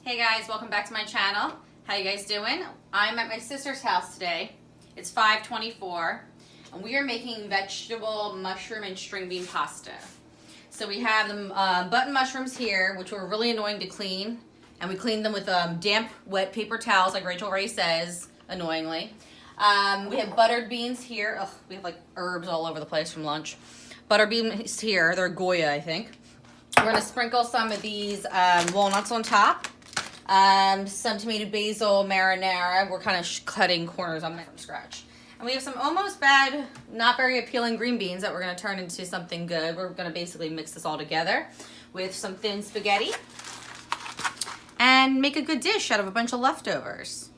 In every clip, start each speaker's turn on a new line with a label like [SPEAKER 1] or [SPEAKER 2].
[SPEAKER 1] Hey guys, welcome back to my channel. How you guys doing? I'm at my sister's house today. It's 5:24 and we are making vegetable, mushroom, and string bean pasta. So we have the button mushrooms here, which were really annoying to clean. And we cleaned them with damp, wet paper towels, like Rachel Ray says, annoyingly. We have buttered beans here. Ugh, we have like herbs all over the place from lunch. Butter beans here. They're Goya, I think. We're going to sprinkle some of these walnuts on top. Some tomato basil marinara. We're kind of cutting corners on them from scratch. And we have some almost bad, not very appealing green beans that we're going to turn into something good. We're going to basically mix this all together with some thin spaghetti and make a good dish out of a bunch of leftovers.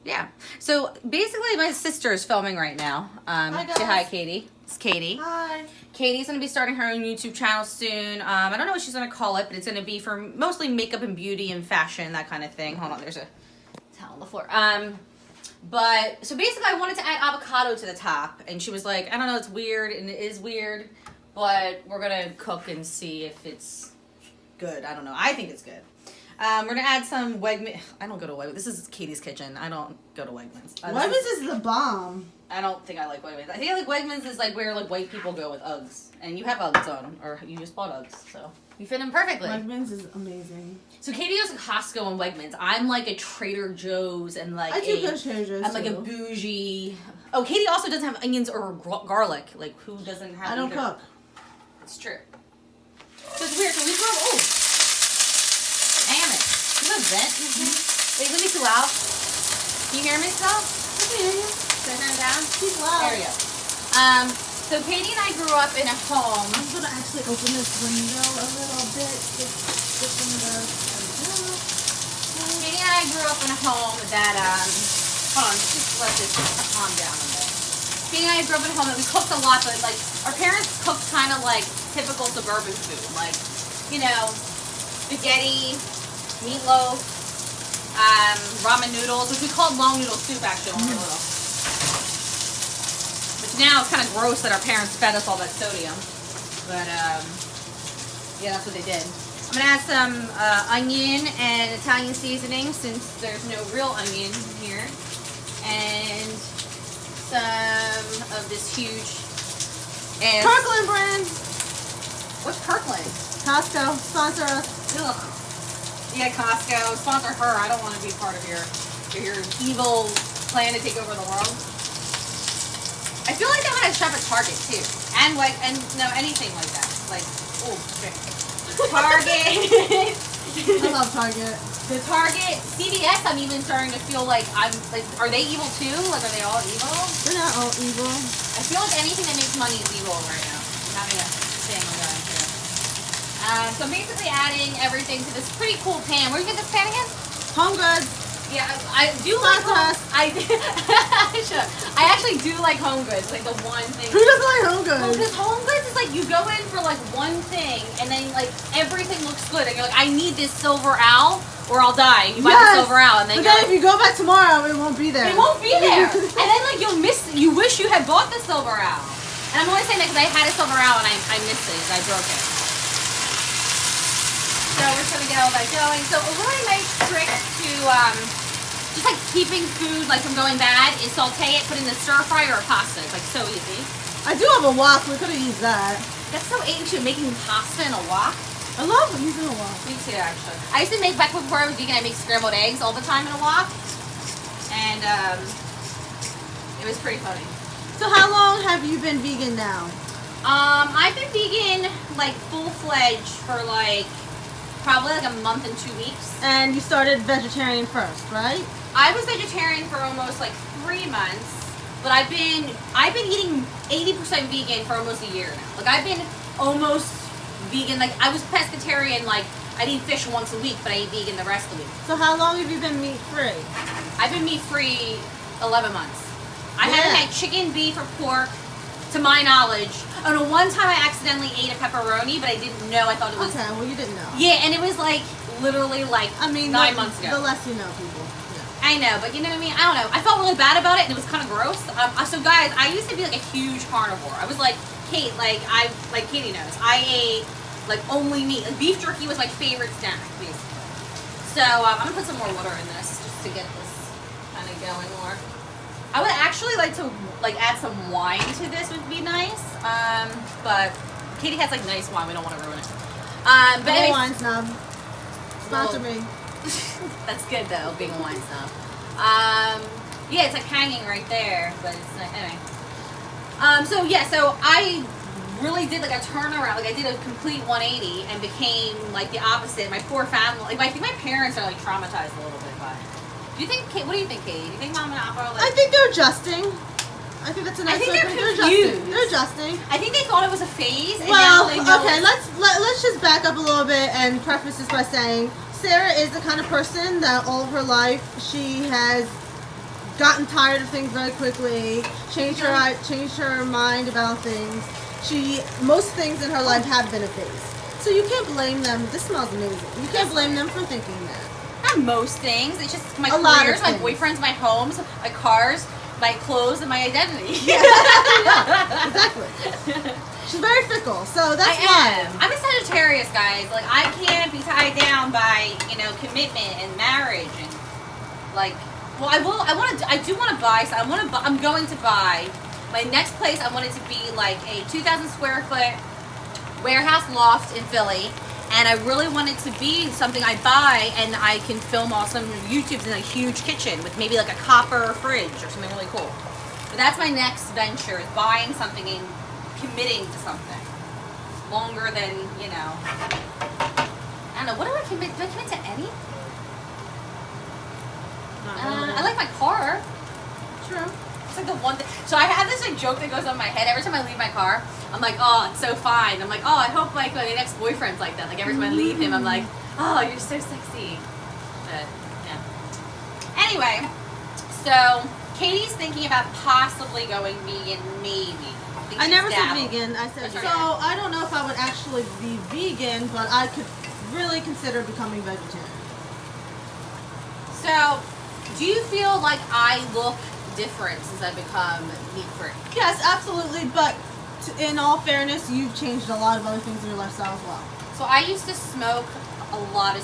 [SPEAKER 1] Yeah. So basically my sister is filming right now.
[SPEAKER 2] Hi guys.
[SPEAKER 1] Say hi, Katie. It's Katie.
[SPEAKER 2] Hi.
[SPEAKER 1] Katie's going to be starting her own YouTube channel soon. I don't know what she's going to call it, but it's going to be for mostly makeup and beauty and fashion, that kind of thing. Hold on, there's a towel on the floor. But, so basically I wanted to add avocado to the top, and she was like, I don't know, it's weird, and it is weird, but we're going to cook and see if it's good. I don't know. I think it's good. We're going to add some Wegmans. I don't go to Wegmans. This is Katie's kitchen. I don't go to Wegmans.
[SPEAKER 2] Wegmans is the bomb.
[SPEAKER 1] I don't think I like Wegmans. I think like Wegmans is like where like white people go with Uggs. And you have Uggs on, or you just bought Uggs, so you fit them perfectly.
[SPEAKER 2] Wegmans is amazing.
[SPEAKER 1] So Katie goes to Costco and Wegmans. I'm like a Trader Joe's and like
[SPEAKER 2] I do go to Trader Joe's.
[SPEAKER 1] I'm like a bougie. Oh, Katie also doesn't have onions or garlic. Like who doesn't have?
[SPEAKER 2] I don't cook.
[SPEAKER 1] It's true. So it's weird. So we drove. Oh, damn it! Is that a vent? Wait, let me too loud. Can you hear me still?
[SPEAKER 2] I can hear you.
[SPEAKER 1] Turn that down.
[SPEAKER 2] Keep loud.
[SPEAKER 1] There we go. So Katie and I grew up in a home.
[SPEAKER 2] I'm gonna actually open this window a little bit. Just
[SPEAKER 1] Katie and I grew up in a home that, hold on, just let this calm down a bit. Katie and I grew up in a home that we cooked a lot, but like, our parents cooked kind of like typical suburban food. Like, you know, spaghetti, meatloaf, ramen noodles, which we called long noodle soup actually when we were little. Which now it's kind of gross that our parents fed us all that sodium. But, yeah, that's what they did. I'm going to add some onion and Italian seasoning since there's no real onion here. And some of this huge...
[SPEAKER 2] Kirkland brand.
[SPEAKER 1] What's Kirkland?
[SPEAKER 2] Costco. Sponsor us.
[SPEAKER 1] Ugh. Yeah, Costco. Sponsor her. I don't want to be part of your evil plan to take over the world. I feel like they want to shop at Target too. And like, no, anything like that. Like, oh, shit. Target.
[SPEAKER 2] I love Target.
[SPEAKER 1] The Target, CVS, I'm even starting to feel like I'm like, are they evil too? Like, are they all evil?
[SPEAKER 2] They're not all evil.
[SPEAKER 1] I feel like anything that makes money is evil right now. I'm having a thing I'm going through. So I'm basically adding everything to this pretty cool pan. Where do you get this pan again?
[SPEAKER 2] Home Goods.
[SPEAKER 1] Yeah, I do like home. Shut up. I actually do like Home Goods. Like the one thing.
[SPEAKER 2] Who doesn't like Home Goods?
[SPEAKER 1] Well, because Home Goods is like you go in for like one thing and then like everything looks good and you're like, I need this silver owl or I'll die. And you buy the silver owl and then.
[SPEAKER 2] But then if you go back tomorrow, it won't be there.
[SPEAKER 1] It won't be there. And then like you'll miss. You wish you had bought the silver owl. And I'm only saying that because I had a silver owl and I missed it because I broke it. So we're just gonna get all that going. So a really nice trick to just like keeping food like from going bad is saute it, put it in the stir fry or a pasta. It's like so easy.
[SPEAKER 2] I do have a wok. We could have used that.
[SPEAKER 1] That's so ancient, making pasta in a wok.
[SPEAKER 2] I love using a wok.
[SPEAKER 1] Me too, actually. I used to make back before I was vegan. I make scrambled eggs all the time in a wok, and it was pretty funny.
[SPEAKER 2] So how long have you been vegan now?
[SPEAKER 1] I've been vegan like full-fledged for like probably like a month and 2 weeks.
[SPEAKER 2] And you started vegetarian first, right?
[SPEAKER 1] I was vegetarian for almost like 3 months, but I've been eating 80% vegan for almost a year now. Like I've been almost vegan. Like I was pescatarian. Like I'd eat fish once a week, but I eat vegan the rest of the week.
[SPEAKER 2] So how long have you been meat free?
[SPEAKER 1] I've been meat free 11 months. I haven't had chicken, beef, or pork, to my knowledge. Oh no, one time I accidentally ate a pepperoni, but I didn't know. I thought it was.
[SPEAKER 2] Okay, well you didn't know.
[SPEAKER 1] Yeah, and it was like literally like 9 months ago.
[SPEAKER 2] The less you know, people.
[SPEAKER 1] I know, but you know what I mean? I don't know. I felt really bad about it, and it was kind of gross. So guys, I used to be like a huge carnivore. I was like, Kate, like Katie knows, I ate like only meat. Like beef jerky was my favorite snack, basically. So I'm gonna put some more water in this just to get this kind of going more. I would actually like to add some wine to this. Would be nice. But Katie has like nice wine. We don't want to ruin it. But
[SPEAKER 2] Hey,
[SPEAKER 1] anyways,
[SPEAKER 2] wine snob. Sponsor me.
[SPEAKER 1] that's good though, being a wine snob. Yeah, it's like hanging right there, but it's not, anyway. So yeah, so I really did like a turnaround. Like I did a complete 180 and became like the opposite. My poor family. Like I think my parents are like traumatized a little bit by it. Do you think? What do you think, Katie? Do you think Mom and Papa are like?
[SPEAKER 2] I think they're adjusting. I think that's a nice
[SPEAKER 1] I think
[SPEAKER 2] way
[SPEAKER 1] they're
[SPEAKER 2] to put it.
[SPEAKER 1] confused.
[SPEAKER 2] They're adjusting.
[SPEAKER 1] I think they thought it was a phase. And
[SPEAKER 2] Well,
[SPEAKER 1] now they know
[SPEAKER 2] okay,
[SPEAKER 1] it's-
[SPEAKER 2] let's just back up a little bit and preface this by saying Sarah is the kind of person that all of her life she has gotten tired of things very quickly, changed her mind about things. Most things in her life have been a phase. So you can't blame them. This smells amazing. You can't blame them for thinking that.
[SPEAKER 1] Not most things. It's just my
[SPEAKER 2] A lot of
[SPEAKER 1] careers, my
[SPEAKER 2] things.
[SPEAKER 1] boyfriends, my homes, my cars, my clothes, and my identity.
[SPEAKER 2] Yeah, exactly. She's very fickle, so that's
[SPEAKER 1] I
[SPEAKER 2] why.
[SPEAKER 1] am. I'm a Sagittarius, guys. Like I can't be tied down by commitment and marriage and like. Well, I do want to buy. So I'm going to buy my next place. I want it to be like a 2,000 square foot warehouse loft in Philly. And I really want it to be something I buy and I can film all some YouTubes in a huge kitchen with maybe like a copper fridge or something really cool. But that's my next venture, is buying something and committing to something. Longer than, I don't know, what do I commit? Do I commit to anything? I like my car.
[SPEAKER 2] True.
[SPEAKER 1] It's like the one thing. So I have this like joke that goes on in my head every time I leave my car. I'm like, oh, it's so fine. I'm like, oh, I hope like the next boyfriend's like that. Like every time I leave him, I'm like, oh, you're so sexy. But yeah. Anyway, so Katie's thinking about possibly going vegan, maybe.
[SPEAKER 2] I never said
[SPEAKER 1] dabbled.
[SPEAKER 2] vegan. I said
[SPEAKER 1] That's
[SPEAKER 2] so.
[SPEAKER 1] right.
[SPEAKER 2] I don't know if I would actually be vegan, but I could really consider becoming vegetarian.
[SPEAKER 1] So, do you feel like I look different since I've become meat free?
[SPEAKER 2] Yes, absolutely. But in all fairness, you've changed a lot of other things in your lifestyle as well.
[SPEAKER 1] So I used to smoke a lot of.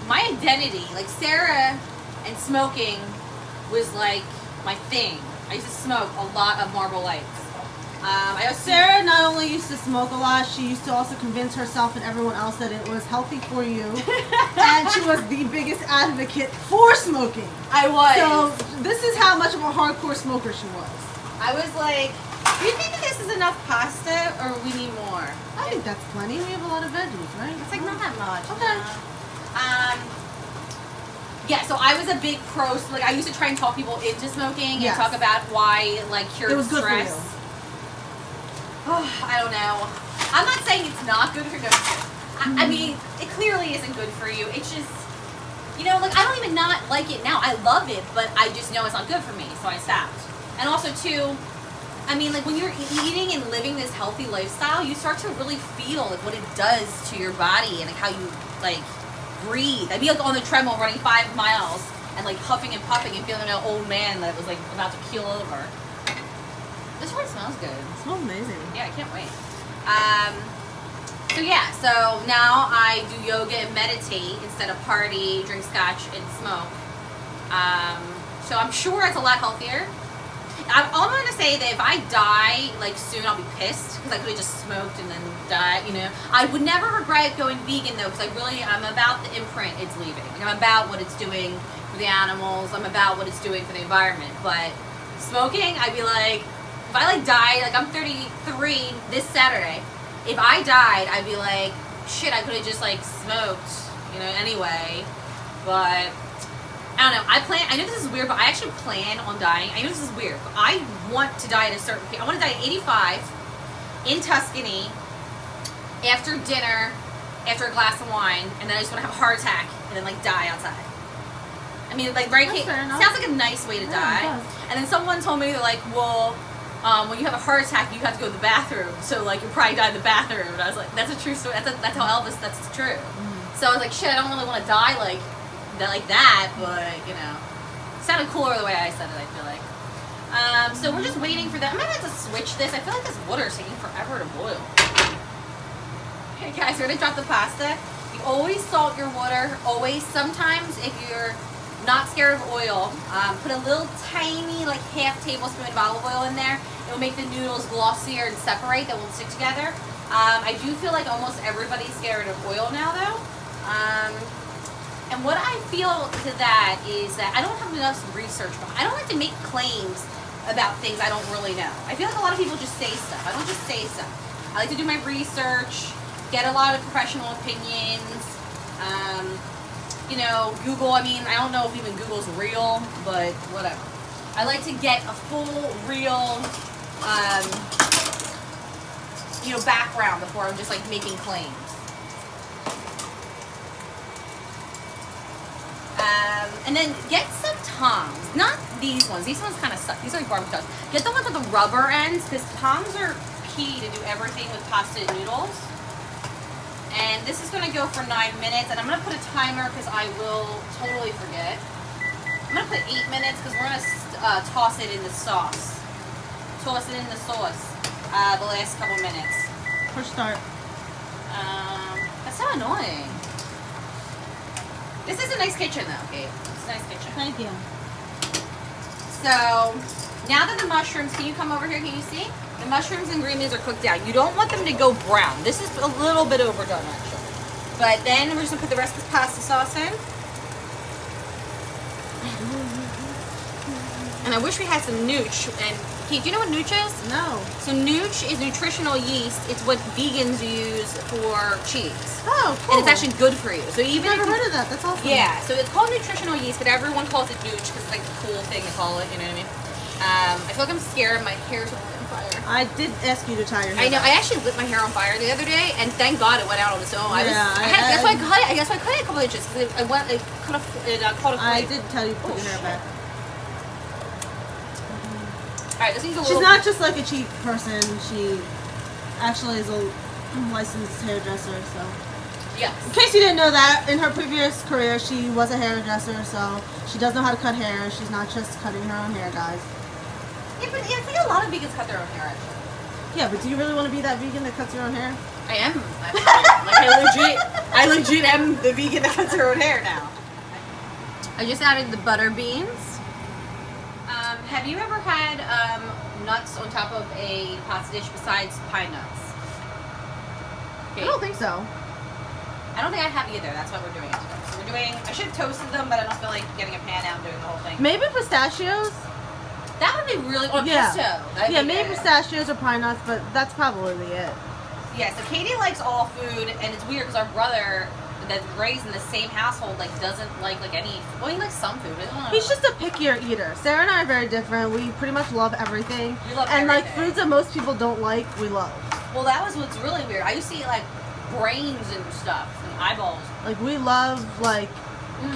[SPEAKER 1] My identity, like Sarah, and smoking was like my thing. I used to smoke a lot of Marlboro Lights. I also
[SPEAKER 2] Sarah not only used to smoke a lot, she used to also convince herself and everyone else that it was healthy for you. And she was the biggest advocate for smoking.
[SPEAKER 1] I was.
[SPEAKER 2] So this is how much of a hardcore smoker she was.
[SPEAKER 1] I was like, do you think that this is enough pasta or we need more?
[SPEAKER 2] I think that's plenty. We have a lot of veggies, right?
[SPEAKER 1] It's like not that much.
[SPEAKER 2] Okay.
[SPEAKER 1] Yeah, so I was a big pro. So like I used to try and talk people into smoking
[SPEAKER 2] Yes.
[SPEAKER 1] and talk about why like cured
[SPEAKER 2] It was good for
[SPEAKER 1] stress.
[SPEAKER 2] you.
[SPEAKER 1] Oh, I don't know. I'm not saying it's not good for you. I mean, it clearly isn't good for you. It's just, like I don't even not like it now. I love it, but I just know it's not good for me, so I stopped. And also too, I mean, like when you're eating and living this healthy lifestyle, you start to really feel like what it does to your body and like how you like breathe. I'd be like on the treadmill running 5 miles and like huffing and puffing and feeling like an old man that was like about to keel over. This one smells good.
[SPEAKER 2] It smells amazing.
[SPEAKER 1] Yeah, I can't wait. So now I do yoga and meditate instead of party, drink scotch, and smoke. So I'm sure it's a lot healthier. All I'm gonna say that if I die like soon, I'll be pissed because I could have just smoked and then died. I would never regret going vegan though, because I'm about the imprint it's leaving. Like, I'm about what it's doing for the animals. I'm about what it's doing for the environment. But smoking, I'd be like, if I like died, like I'm 33 this Saturday. If I died, I'd be like, shit, I could have just like smoked, anyway. But I don't know. I know this is weird, but I actually plan on dying. I know this is weird, but I want to die at a certain I want to die at 85 in Tuscany after dinner, after a glass of wine, and then I just want to have a heart attack and then like die outside. I mean, like, right?
[SPEAKER 2] That's fair enough.
[SPEAKER 1] Sounds like a nice way to
[SPEAKER 2] Yeah,
[SPEAKER 1] die.
[SPEAKER 2] it does.
[SPEAKER 1] And then someone told me, they're like, well, when you have a heart attack, you have to go to the bathroom. So, like, you probably die in the bathroom. And I was like, that's a true story. That's how Elvis, that's true.
[SPEAKER 2] Mm-hmm.
[SPEAKER 1] So I was like, shit, I don't really want to die like that, but, it sounded cooler the way I said it, I feel like. So we're just waiting for that. I'm going to have to switch this. I feel like this water is taking forever to boil. Okay, guys, we're going to drop the pasta. You You always salt your water. Always. Sometimes if you're not scared of oil, put a little tiny, like half tablespoon of olive oil in there. It will make the noodles glossier and separate. They won't stick together. I do feel like almost everybody's scared of oil now, though. And what I feel to that is that I don't have enough research. I don't like to make claims about things I don't really know. I feel like a lot of people just say stuff. I don't just say stuff. I like to do my research, get a lot of professional opinions. You know, Google. I mean, I don't know if even Google's real, but whatever. I like to get a full, real, you know, background before I'm just like making claims. And then get some tongs. Not these ones. These ones kind of suck. These are like barbecue tongs. Get the ones with the rubber ends, because tongs are key to do everything with pasta and noodles. And this is going to go for 9 minutes. And I'm going to put a timer because I will totally forget. I'm going to put 8 minutes because we're going to toss it in the sauce. Toss it in the sauce the last couple minutes.
[SPEAKER 2] Push start.
[SPEAKER 1] That's so annoying. This is a nice kitchen though, Kate. It's a nice kitchen.
[SPEAKER 2] Thank you.
[SPEAKER 1] So, now that the mushrooms, can you come over here, can you see? The mushrooms and green beans are cooked down. You don't want them to go brown. This is a little bit overdone actually. But then we're just gonna put the rest of the pasta sauce in. And I wish we had some nooch. And Kate, do you know what nooch is?
[SPEAKER 2] No.
[SPEAKER 1] So nooch is nutritional yeast. It's what vegans use for cheese.
[SPEAKER 2] Oh, cool.
[SPEAKER 1] And it's actually good for you. So even
[SPEAKER 2] I've never
[SPEAKER 1] if
[SPEAKER 2] heard of that. That's awesome.
[SPEAKER 1] yeah, so it's called nutritional yeast, but everyone calls it nooch because it's like the cool thing to call it, you know what I mean? I feel like I'm scared. My hair's on fire.
[SPEAKER 2] I did ask you to tie your hair.
[SPEAKER 1] I know.
[SPEAKER 2] back.
[SPEAKER 1] I actually lit my hair on fire the other day, and thank God it went out on its own.
[SPEAKER 2] Yeah,
[SPEAKER 1] That's why I cut it. I guess I cut it a couple inches because it caught a flame.
[SPEAKER 2] I did tell you to put your hair back.
[SPEAKER 1] All right, this needs a
[SPEAKER 2] She's
[SPEAKER 1] little.
[SPEAKER 2] not just like a cheap person. She actually is a licensed hairdresser. So,
[SPEAKER 1] Yes.
[SPEAKER 2] in case you didn't know that, in her previous career, she was a hairdresser. So she does know how to cut hair. She's not just cutting her own hair, guys.
[SPEAKER 1] Yeah, but I think a lot of vegans cut their own hair actually.
[SPEAKER 2] Yeah, but do you really want to be that vegan that cuts your own hair?
[SPEAKER 1] I am actually. Like I legit am the vegan that cuts her own hair now. I just added the butter beans. Have you ever had nuts on top of a pasta dish besides pine nuts?
[SPEAKER 2] I don't think so.
[SPEAKER 1] I don't think I have either. That's why we're doing it today. So we're doing. I should have toasted them, but I don't feel like getting a pan out and doing the whole thing.
[SPEAKER 2] Maybe pistachios.
[SPEAKER 1] That would be really on
[SPEAKER 2] Yeah.
[SPEAKER 1] pesto. That'd
[SPEAKER 2] Yeah,
[SPEAKER 1] be
[SPEAKER 2] maybe
[SPEAKER 1] good.
[SPEAKER 2] pistachios or pine nuts, but that's probably it.
[SPEAKER 1] Yeah. So Katie likes all food, and it's weird because our brother that's raised in the same household like doesn't like any. Well, he likes some food. But I don't know.
[SPEAKER 2] He's just a pickier eater. Sarah and I are very different. We pretty much love everything.
[SPEAKER 1] We love
[SPEAKER 2] and like
[SPEAKER 1] everything.
[SPEAKER 2] foods that most people don't like, we love.
[SPEAKER 1] Well, that was what's really weird. I used to eat like brains and stuff and eyeballs.
[SPEAKER 2] Like we love like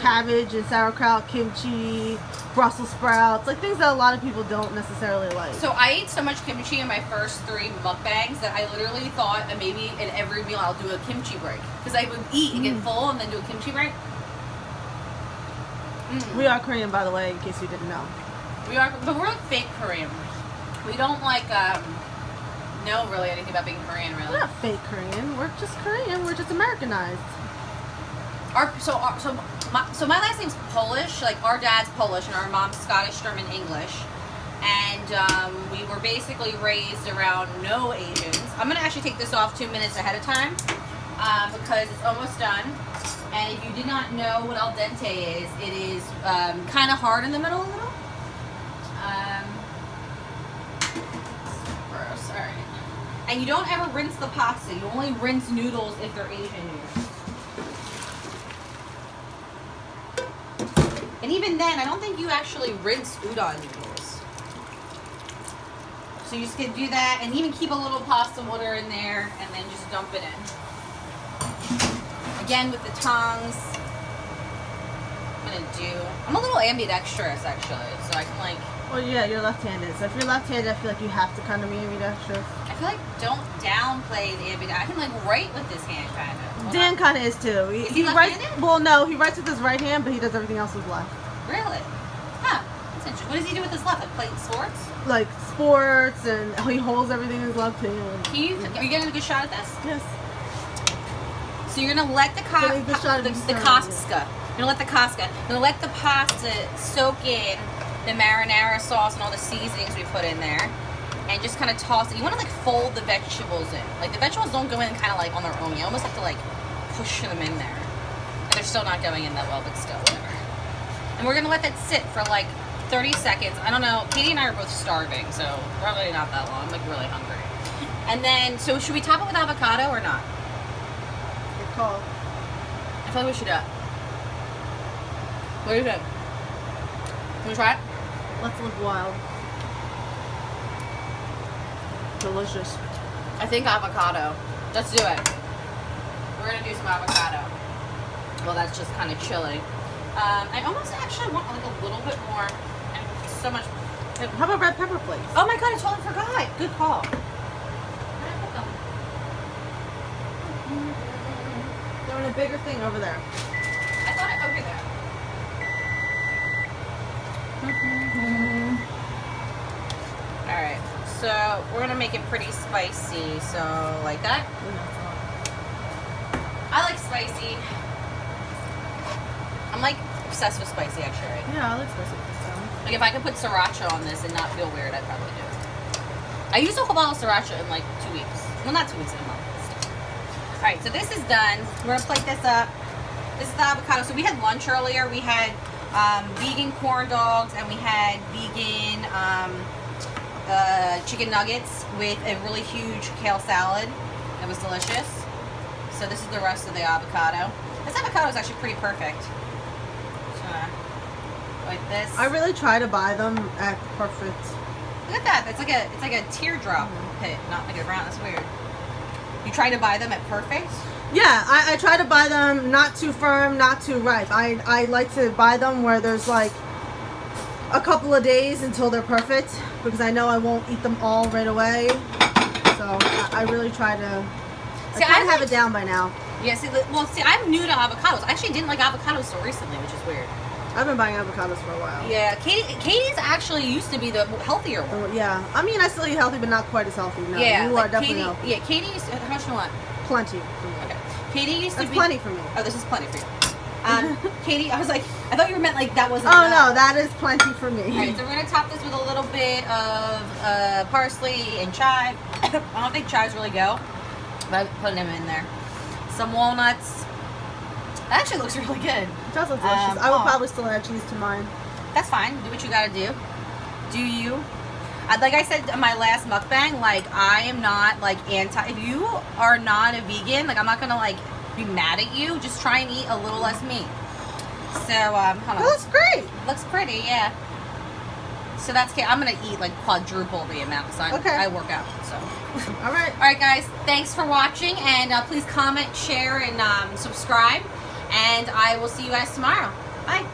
[SPEAKER 2] cabbage and sauerkraut, kimchi, Brussels sprouts, like things that a lot of people don't necessarily like.
[SPEAKER 1] So I ate so much kimchi in my first 3 mukbangs that I literally thought that maybe in every meal I'll do a kimchi break. Because I would eat and get full and then do a kimchi break.
[SPEAKER 2] We are Korean, by the way, in case you didn't know.
[SPEAKER 1] We are, but we're like fake Korean. We don't like know really anything about being Korean,
[SPEAKER 2] We're
[SPEAKER 1] really.
[SPEAKER 2] not fake Korean. We're just Korean. We're just Americanized.
[SPEAKER 1] So my last name's Polish. Like our dad's Polish and our mom's Scottish, German, English. And we were basically raised around no Asians. I'm gonna actually take this off 2 minutes ahead of time because it's almost done. And if you did not know what al dente is, it is kind of hard in the middle a little. Gross. All right. And you don't ever rinse the pasta. You only rinse noodles if they're Asian noodles. And even then, I don't think you actually rinse udon noodles. So you just can do that and even keep a little pasta water in there and then just dump it in. Again with the tongs. I'm a little ambidextrous actually, so I can like.
[SPEAKER 2] Well, yeah, you're left-handed. So if you're left-handed, I feel like you have to kind of be ambidextrous.
[SPEAKER 1] I feel like don't downplay the ambidextrous. I can like write with this hand kind of.
[SPEAKER 2] Dan kind of is too.
[SPEAKER 1] Is he
[SPEAKER 2] writes.
[SPEAKER 1] left-handed?
[SPEAKER 2] Well, no, he writes with his right hand, but he does everything else with left.
[SPEAKER 1] Really? Huh. That's interesting. What does he do with his left? Like play sports?
[SPEAKER 2] Like sports, and he holds everything in his left hand.
[SPEAKER 1] Are you getting a good shot at this?
[SPEAKER 2] Yes.
[SPEAKER 1] So you're gonna let the
[SPEAKER 2] Getting the shot of
[SPEAKER 1] the
[SPEAKER 2] Eastern,
[SPEAKER 1] Casca. You're gonna let the Casca. You're gonna let the pasta soak in the marinara sauce and all the seasonings we put in there, and just kind of toss it. You want to like fold the vegetables in. Like the vegetables don't go in kind of like on their own. You almost have to like push them in there. And they're still not going in that well, but still, whatever. And we're gonna let that sit for like 30 seconds. I don't know. Katie and I are both starving, so probably not that long. I'm like really hungry. And then, so should we top it with avocado or not?
[SPEAKER 2] Good call.
[SPEAKER 1] I feel like we should. What do you think? Can we try it?
[SPEAKER 2] Let's live wild. Delicious.
[SPEAKER 1] I think avocado. Let's do it. We're gonna do some avocado. Well, that's just kind of chilly. I almost actually want like a little bit more. And so much.
[SPEAKER 2] How about red pepper flakes?
[SPEAKER 1] Oh my god! I totally forgot. Good call. Where did I put them?
[SPEAKER 2] They're in a bigger thing over there.
[SPEAKER 1] I thought it over there. All right. So we're gonna make it pretty spicy. So like that. I like spicy. I'm like obsessed with spicy actually, right?
[SPEAKER 2] Yeah, I like spicy.
[SPEAKER 1] Like if I could put sriracha on this and not feel weird, I'd probably do it. I used a whole bottle of sriracha in like 2 weeks. Well, not 2 weeks, in a month. Alright, so this is done. We're gonna plate this up. This is the avocado. So we had lunch earlier. We had vegan corn dogs and we had vegan chicken nuggets with a really huge kale salad. It was delicious. So this is the rest of the avocado. This avocado is actually pretty perfect. Like this.
[SPEAKER 2] I really try to buy them at Perfect.
[SPEAKER 1] Look at that. It's like a teardrop pit, not like a round. That's weird. You try to buy them at Perfect?
[SPEAKER 2] Yeah, I try to buy them not too firm, not too ripe. I like to buy them where there's like a couple of days until they're perfect because I know I won't eat them all right away. So I really try to. I kind of have it down by now.
[SPEAKER 1] Yeah. See, I'm new to avocados. I actually didn't like avocados so recently, which is weird.
[SPEAKER 2] I've been buying avocados for a while.
[SPEAKER 1] Yeah, Katie's actually used to be the healthier one.
[SPEAKER 2] Yeah, I mean I still eat healthy, but not quite as healthy. No,
[SPEAKER 1] yeah,
[SPEAKER 2] you
[SPEAKER 1] like
[SPEAKER 2] are definitely
[SPEAKER 1] Katie,
[SPEAKER 2] healthy.
[SPEAKER 1] Yeah, Katie used to, how much do you want?
[SPEAKER 2] Plenty for me.
[SPEAKER 1] Okay. Katie used
[SPEAKER 2] That's
[SPEAKER 1] to be
[SPEAKER 2] plenty for me.
[SPEAKER 1] Oh, this is plenty for you. Katie, I was like, I thought you meant like that wasn't.
[SPEAKER 2] Oh
[SPEAKER 1] enough.
[SPEAKER 2] no, that is plenty for me.
[SPEAKER 1] All right, so we're gonna top this with a little bit of parsley and chive. I don't think chives really go, but I'm putting them in there. Some walnuts. That actually looks really good.
[SPEAKER 2] It does look delicious. I would probably still add cheese to mine.
[SPEAKER 1] That's fine. Do what you gotta do. Do you? Like I said in my last mukbang, like I am not like anti. If you are not a vegan, like I'm not gonna like be mad at you. Just try and eat a little less meat. So hold on.
[SPEAKER 2] That looks great.
[SPEAKER 1] Looks pretty, yeah. So that's okay. I'm gonna eat like quadruple the amount because I work out. So.
[SPEAKER 2] All right.
[SPEAKER 1] All right, guys. Thanks for watching, and please comment, share, and subscribe. And I will see you guys tomorrow. Bye.